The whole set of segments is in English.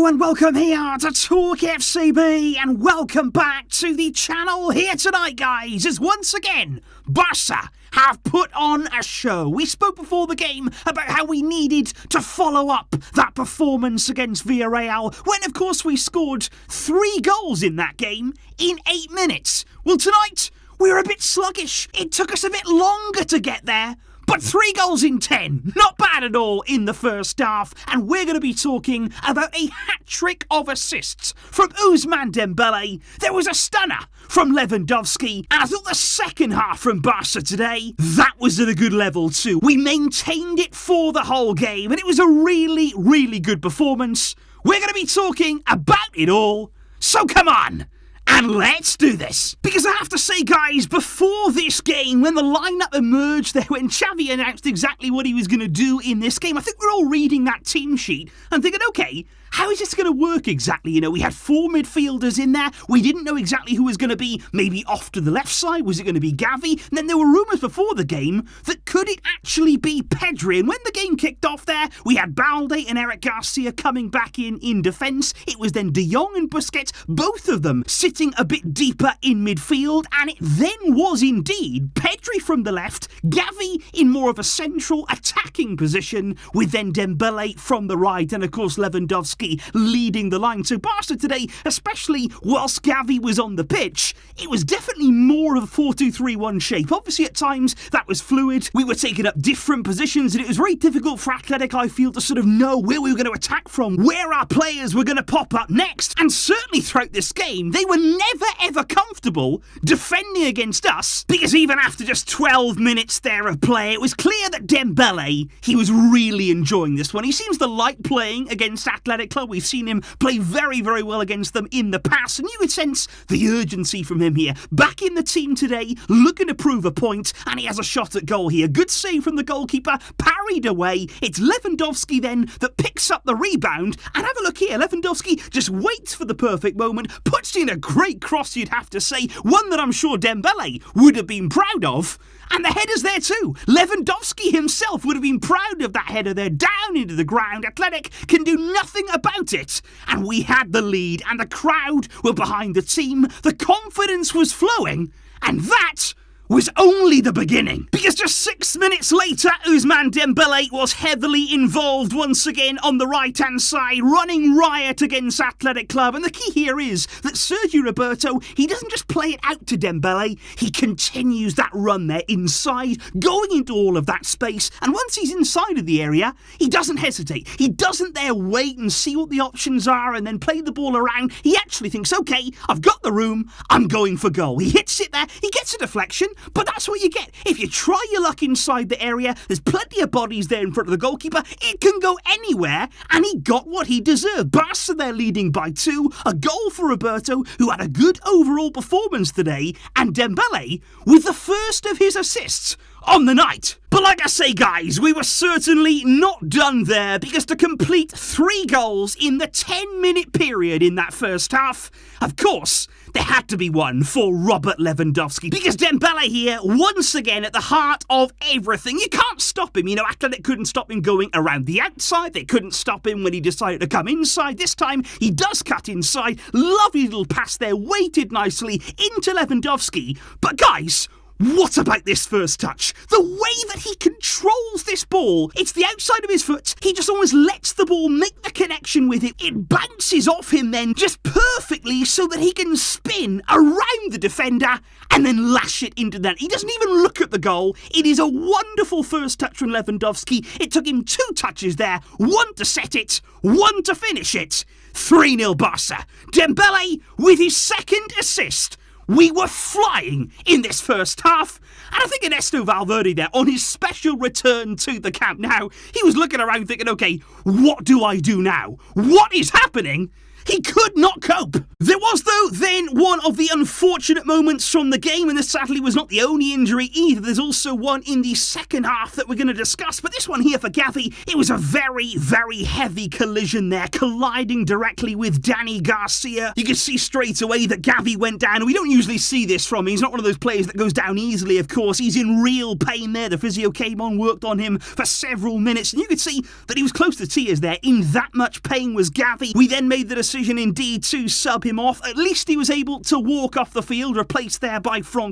and welcome here to TalkFCB, and welcome back to the channel here tonight, guys, as once again, Barca have put on a show. We spoke before the game about how we needed to follow up that performance against Villarreal, when of course we scored 3 goals in that game in 8 minutes. Well, tonight, we were a bit sluggish. It took us a bit longer to get there. But 3 goals in 10, not bad at all in the first half. And we're going to be talking about a hat-trick of assists from Ousmane Dembélé. There was a stunner from Lewandowski. And I thought the second half from Barca today, that was at a good level too. We maintained it for the whole game. And it was a really, really good performance. We're going to be talking about it all. So come on. And let's do this. Because I have to say, guys, before this game, when the lineup emerged there, when Xavi announced exactly what he was going to do in this game, I think we're all reading that team sheet and thinking, okay, how is this going to work exactly? You know, we had 4 midfielders in there. We didn't know exactly who was going to be maybe off to the left side. Was it going to be Xavi? And then there were rumours before the game that could it actually be Pedri? And when the game kicked off there, we had Balde and Eric Garcia coming back in defence. It was then De Jong and Busquets, both of them sitting a bit deeper in midfield. And it then was indeed Pedri from the left, Xavi in more of a central attacking position, with then Dembélé from the right, and of course Lewandowski leading the line. So Barca today, especially whilst Xavi was on the pitch, it was definitely more of a 4-2-3-1 shape. Obviously at times that was fluid. We were taking up different positions and it was very difficult for Athletic, I feel, to sort of know where we were going to attack from, where our players were going to pop up next. And certainly throughout this game, they were never ever comfortable defending against us, because even after just 12 minutes there of play, it was clear that Dembélé, he was really enjoying this one. He seems to like playing against Athletic Club. We've seen him play very, very well against them in the past, and you could sense the urgency from him here. Back in the team today, looking to prove a point, and he has a shot at goal here. Good save from the goalkeeper, parried away. It's Lewandowski then that picks up the rebound, and have a look here. Lewandowski just waits for the perfect moment, puts in a great cross, you'd have to say, one that I'm sure Dembélé would have been proud of. And the header's there too. Lewandowski himself would have been proud of that header there, down into the ground. Athletic can do nothing about it. And we had the lead, and the crowd were behind the team. The confidence was flowing, and that was only the beginning. Because just 6 minutes later, Ousmane Dembélé was heavily involved once again on the right-hand side, running riot against Athletic Club. And the key here is that Sergi Roberto, he doesn't just play it out to Dembélé, he continues that run there inside, going into all of that space. And once he's inside of the area, he doesn't hesitate. He doesn't there wait and see what the options are and then play the ball around. He actually thinks, okay, I've got the room, I'm going for goal. He hits it there, he gets a deflection, but that's what you get. If you try your luck inside the area, there's plenty of bodies there in front of the goalkeeper. It can go anywhere, and he got what he deserved. Barca there leading by 2. A goal for Roberto, who had a good overall performance today, and Dembélé with the first of his assists on the night. But like I say, guys, we were certainly not done there, because to complete 3 goals in the 10-minute period in that first half, of course, there had to be one for Robert Lewandowski, because Dembélé here, once again, at the heart of everything. You can't stop him. You know, Athletic couldn't stop him going around the outside. They couldn't stop him when he decided to come inside. This time, he does cut inside. Lovely little pass there, weighted nicely into Lewandowski. But guys, what about this first touch? The way that he controls this ball. It's the outside of his foot. He just almost lets the ball make the connection with it. It bounces off him then just perfectly so that he can spin around the defender and then lash it into that. He doesn't even look at the goal. It is a wonderful first touch from Lewandowski. It took him 2 touches there. 1 to set it, 1 to finish it. 3-0 Barca. Dembélé with his second assist. We were flying in this first half, and I think Ernesto Valverde there, on his special return to the Camp Nou, he was looking around thinking, okay, what do I do now? What is happening? He could not cope. There was, though, then one of the unfortunate moments from the game, and this sadly was not the only injury either. There's also one in the second half that we're going to discuss, but this one here for Xavi, it was a very, very heavy collision there, colliding directly with Dani Garcia. You can see straight away that Xavi went down, and we don't usually see this from him. He's not one of those players that goes down easily, of course. He's in real pain there. The physio came on, worked on him for several minutes, and you could see that he was close to tears there. In that much pain was Xavi. We then made the decision indeed to sub him off. At least he was able to walk off the field, replaced there by Ferran,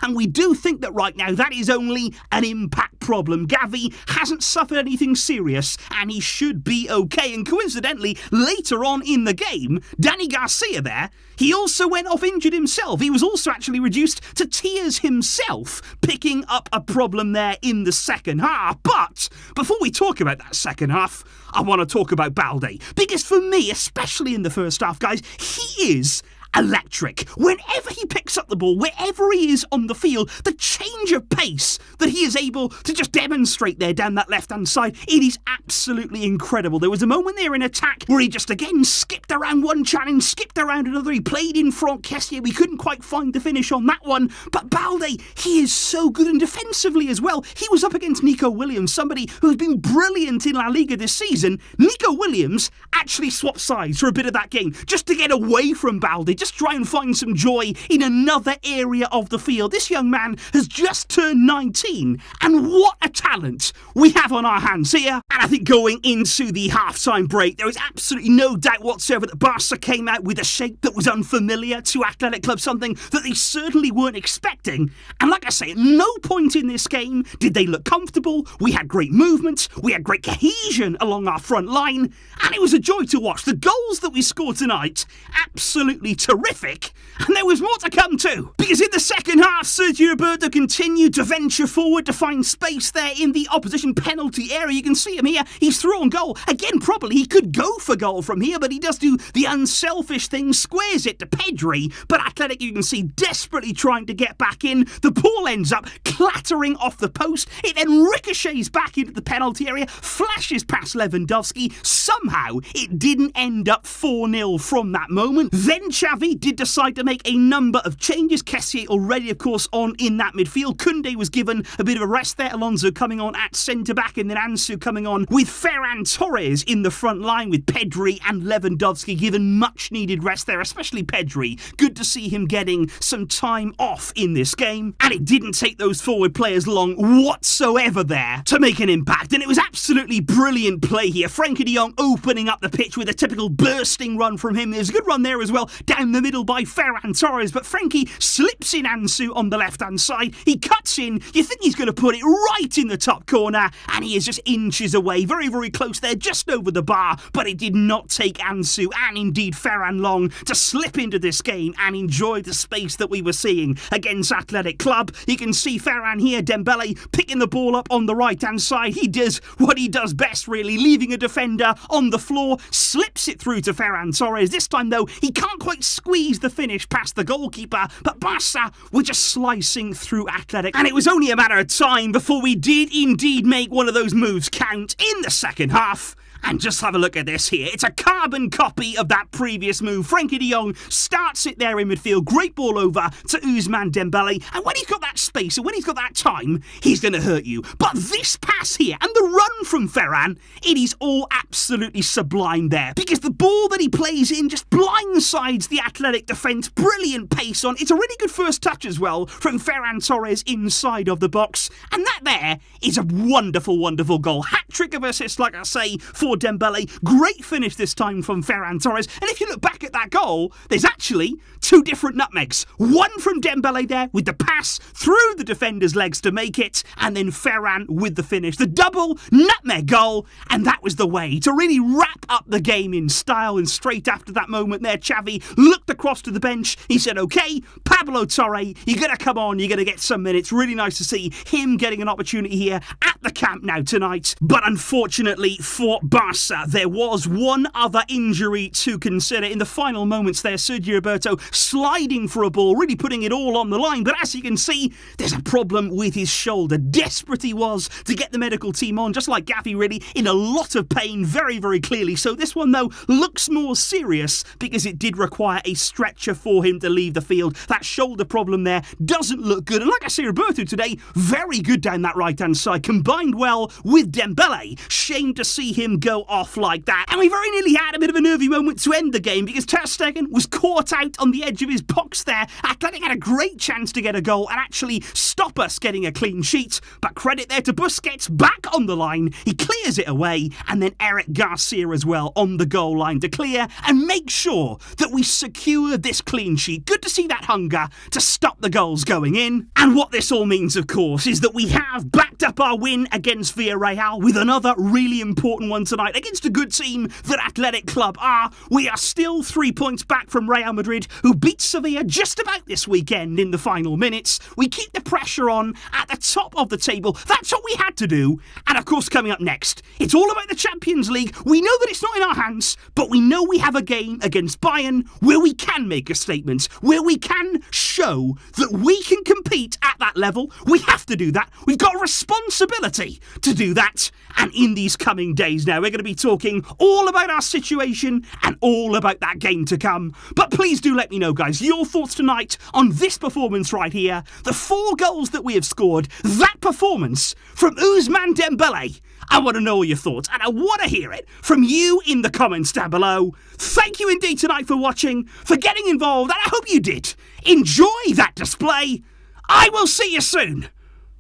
and we do think that right now that is only an impact problem. Xavi hasn't suffered anything serious, and he should be okay. And coincidentally, later on in the game, Dani Garcia there, he also went off injured himself. He was also actually reduced to tears himself, picking up a problem there in the second half. But before we talk about that second half, I want to talk about Balde. Because for me, especially in the first half, guys, he is electric. Whenever he picks up the ball, wherever he is on the field, the change of pace that he is able to just demonstrate there down that left-hand side, it is absolutely incredible. There was a moment there in attack where he just again skipped around one challenge, skipped around another. He played in front, Kessie. We couldn't quite find the finish on that one, but Balde, he is so good, and defensively as well. He was up against Nico Williams, somebody who's been brilliant in La Liga this season. Nico Williams actually swapped sides for a bit of that game, just to get away from Balde, just try and find some joy in another area of the field. This young man has just turned 19, and what a talent we have on our hands here. And I think going into the half-time break, there was absolutely no doubt whatsoever that Barca came out with a shape that was unfamiliar to Athletic Club, something that they certainly weren't expecting. And like I say, at no point in this game did they look comfortable. We had great movement, we had great cohesion along our front line, and it was a joy to watch. The goals that we scored tonight, absolutely terrific. And there was more to come too, because in the second half, Sergi Roberto continued to venture forward to find space there in the opposition penalty area. You can see him here. He's through on goal. Again, probably he could go for goal from here, but he does do the unselfish thing, squares it to Pedri. But Athletic, you can see, desperately trying to get back in. The ball ends up clattering off the post. It then ricochets back into the penalty area, flashes past Lewandowski. Somehow, it didn't end up 4-0 from that moment. Then Xavi did decide to make a number of changes. Kessie already, of course, on in that midfield. Koundé was given a bit of a rest there. Alonso coming on at centre-back, and then Ansu coming on with Ferran Torres in the front line, with Pedri and Lewandowski given much-needed rest there, especially Pedri. Good to see him getting some time off in this game. And it didn't take those forward players long whatsoever there to make an impact. And it was absolutely brilliant play here. Frenkie de Jong opening up the pitch with a typical bursting run from him. There's a good run there as well, down the middle by Ferran Torres, but Frenkie slips in Ansu on the left-hand side. He cuts in. You think he's going to put it right in the top corner, and he is just inches away. Very, very close there, just over the bar, but it did not take Ansu and indeed Ferran long to slip into this game and enjoy the space that we were seeing against Athletic Club. You can see Ferran here, Dembélé, picking the ball up on the right-hand side. He does what he does best, really, leaving a defender on the floor, slips it through to Ferran Torres. This time, though, he can't quite squeeze the finish past the goalkeeper, but Barca were just slicing through Athletic, and it was only a matter of time before we did indeed make one of those moves count in the second half. And just have a look at this here. It's a carbon copy of that previous move. Frenkie de Jong starts it there in midfield. Great ball over to Ousmane Dembélé. And when he's got that space and when he's got that time, he's going to hurt you. But this pass here and the run from Ferran, it is all absolutely sublime there. Because the ball that he plays in just blindsides the Athletic defence. Brilliant pace on. It's a really good first touch as well from Ferran Torres inside of the box. And that there is a wonderful, wonderful goal. Hat-trick of assists, like I say, for Dembélé. Great finish this time from Ferran Torres. And if you look back at that goal, there's actually two different nutmegs. One from Dembélé there with the pass through the defender's legs to make it, and then Ferran with the finish. The double nutmeg goal, and that was the way to really wrap up the game in style. And straight after that moment there, Xavi looked across to the bench. He said, okay, Pablo Torre, you're going to come on, you're going to get some minutes. Really nice to see him getting an opportunity here at the Camp Nou tonight. But unfortunately for Barca, there was one other injury to consider. In the final moments there, Sergi Roberto sliding for a ball, really putting it all on the line. But as you can see, there's a problem with his shoulder. Desperate he was to get the medical team on, just like Xavi, really, in a lot of pain, very, very clearly. So this one, though, looks more serious because it did require a stretcher for him to leave the field. That shoulder problem there doesn't look good. And like I say, Roberto today, very good down that right-hand side, combined well with Dembélé. Shame to see him go off like that. And we very nearly had a bit of a nervy moment to end the game because Ter Stegen was caught out on the edge of his box there. Athletic had a great chance to get a goal and actually stop us getting a clean sheet. But credit there to Busquets, back on the line. He clears it away, and then Eric Garcia as well on the goal line to clear and make sure that we secure this clean sheet. Good to see that hunger to stop the goals going in. And what this all means, of course, is that we have backed up our win against Villarreal with another really important one tonight against a good team that Athletic Club are. We are still 3 points back from Real Madrid, who beat Sevilla just about this weekend in the final minutes. We keep the pressure on at the top of the table. That's what we had to do. And of course, coming up next, it's all about the Champions League. We know that it's not in our hands, but we know we have a game against Bayern where we can make a statement, where we can show that we can compete at that level. We have to do that. We've got a responsibility to do that. And in these coming days now, we're going to be talking all about our situation and all about that game to come. But please do let me know, guys, your thoughts tonight on this performance right here. The 4 goals that we have scored, that performance from Ousmane Dembélé. I want to know all your thoughts, and I want to hear it from you in the comments down below. Thank you indeed tonight for watching, for getting involved, and I hope you did enjoy that display. I will see you soon.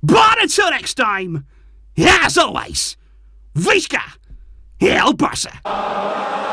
But until next time, as always, Visca El Barça.